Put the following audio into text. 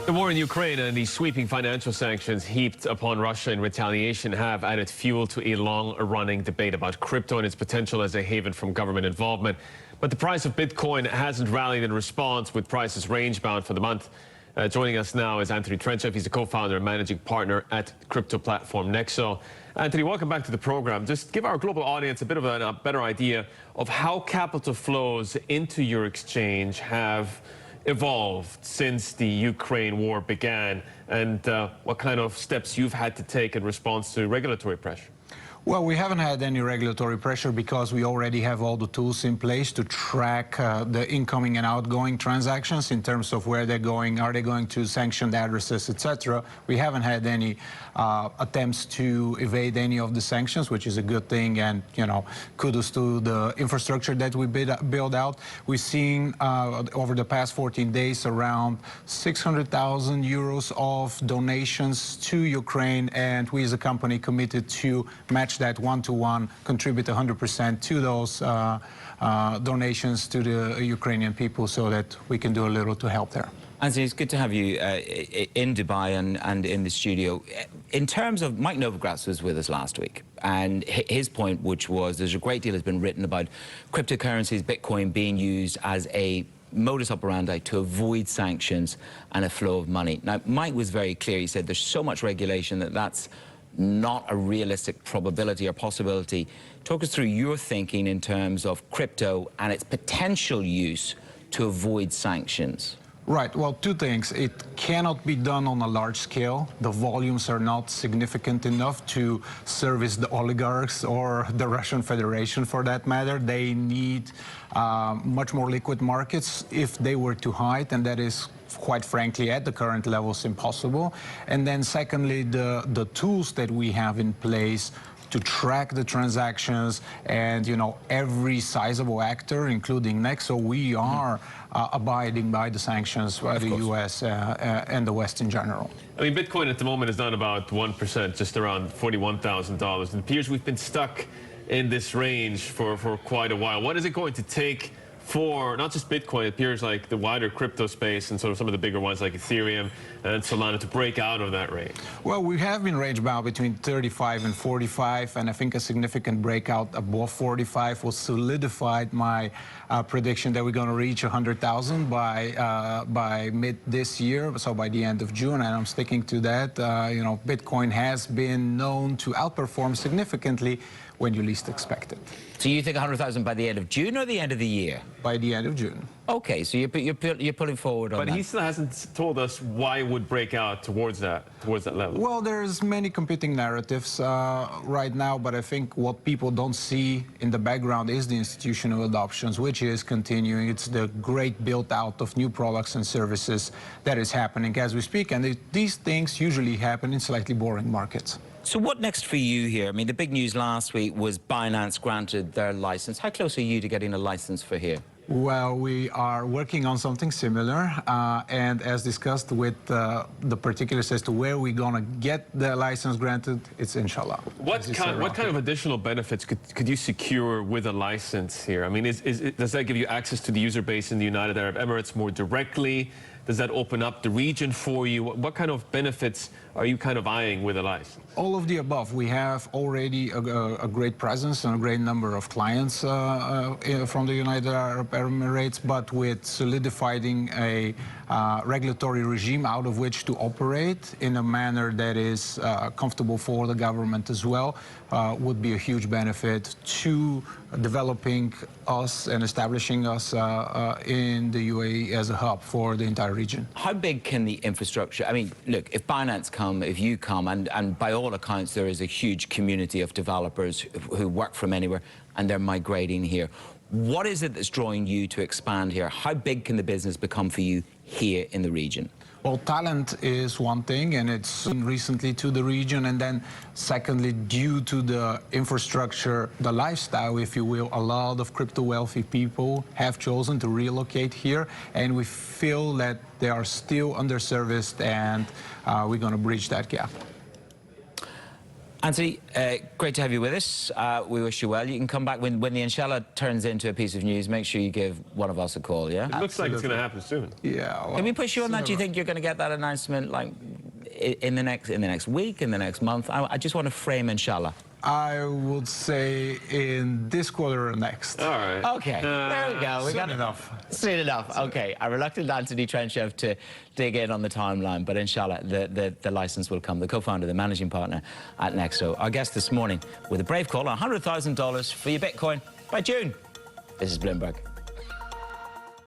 The war in Ukraine and the sweeping financial sanctions heaped upon Russia in retaliation have added fuel to a long-running debate about crypto and its potential as a haven from government involvement. But the price of Bitcoin hasn't rallied in response, with prices range-bound for the month. Joining us now is Antoni Trenchev. He's the co-founder and managing partner at crypto platform Nexo. Antoni, welcome back to the program. Just give our global audience a bit of a better idea of how capital flows into your exchange have evolved since the Ukraine war began, and what kind of steps you've had to take in response to regulatory pressure. Well, we haven't had any regulatory pressure because we already have all the tools in place to track the incoming and outgoing transactions in terms of where they're going, are they going to sanctioned addresses, etc. We haven't had any attempts to evade any of the sanctions, which is a good thing, and kudos to the infrastructure that we build out. We've seen over the past 14 days around 600,000 euros of donations to Ukraine, and we as a company committed to match that one-to-one, contribute 100% to those donations to the Ukrainian people so that we can do a little to help there. Antoni, it's good to have you in Dubai and in the studio. In terms of, Mike Novogratz was with us last week, and his point, which was there's a great deal has been written about cryptocurrencies, Bitcoin being used as a modus operandi to avoid sanctions and a flow of money. Now, Mike was very clear. He said there's so much regulation that's not a realistic probability or possibility. Talk us through your thinking in terms of crypto and its potential use to avoid sanctions. Right. Well, two things. It cannot be done on a large scale. The volumes are not significant enough to service the oligarchs or the Russian Federation, for that matter. They need much more liquid markets if they were to hide, and that is, quite frankly, at the current levels, impossible. And then secondly, the tools that we have in place to track the transactions, and every sizable actor, including Nexo, we are abiding by the sanctions by the US and the West in general. I mean, Bitcoin at the moment is down about 1%, just around $41,000. It appears we've been stuck in this range for quite a while. What is it going to take for not just Bitcoin? It appears like the wider crypto space and sort of some of the bigger ones like Ethereum and Solana to break out of that range? Well, we have been range bound between 35 and 45, and I think a significant breakout above 45 will solidify my prediction that we're going to reach 100,000 by mid this year, so by the end of June, and I'm sticking to that. Bitcoin has been known to outperform significantly when you least expect it. So you think 100,000 by the end of June or the end of the year? By the end of June. Okay, so you're pulling forward on that. But he still hasn't told us why it would break out towards that level. Well, there's many competing narratives right now, but I think what people don't see in the background is the institutional adoptions, which is continuing. It's the great build out of new products and services that is happening as we speak, and these things usually happen in slightly boring markets. So what next for you here? I mean, the big news last week was Binance granted their license. How close are you to getting a license for here? Well, we are working on something similar, and as discussed with the particulars as to where we're going to get the license granted, it's inshallah. What kind of additional benefits could you secure with a license here? I mean, does that give you access to the user base in the United Arab Emirates more directly? Does that open up the region for you? What kind of benefits are you kind of eyeing with a license? All of the above. We have already a great presence and a great number of clients from the United Arab Emirates, but with solidifying a regulatory regime out of which to operate in a manner that is comfortable for the government as well would be a huge benefit to developing us and establishing us in the UAE as a hub for the entire region. How big can the infrastructure, I mean, look, if Binance come, if you come, and by all accounts there is a huge community of developers who work from anywhere and they're migrating here. What is it that's drawing you to expand here? How big can the business become for you here in the region? Well, talent is one thing, and it's recently to the region, and then secondly, due to the infrastructure, the lifestyle, if you will, a lot of crypto wealthy people have chosen to relocate here, and we feel that they are still underserviced, and we're going to bridge that gap. Antoni, great to have you with us. We wish you well. You can come back when the inshallah turns into a piece of news. Make sure you give one of us a call, yeah? It looks like it's going to happen soon. Yeah. Well, Can we push you on that? Do you think you're going to get that announcement like in the next week, in the next month? I just want to frame inshallah. I would say in this quarter or next. All right. Okay, there we go. We got enough. Soon enough. Okay, a reluctant Antoni Trenchev to dig in on the timeline, but inshallah, the license will come. The co-founder, the managing partner at Nexo. Our guest this morning with a brave call on $100,000 for your Bitcoin by June. This is Bloomberg.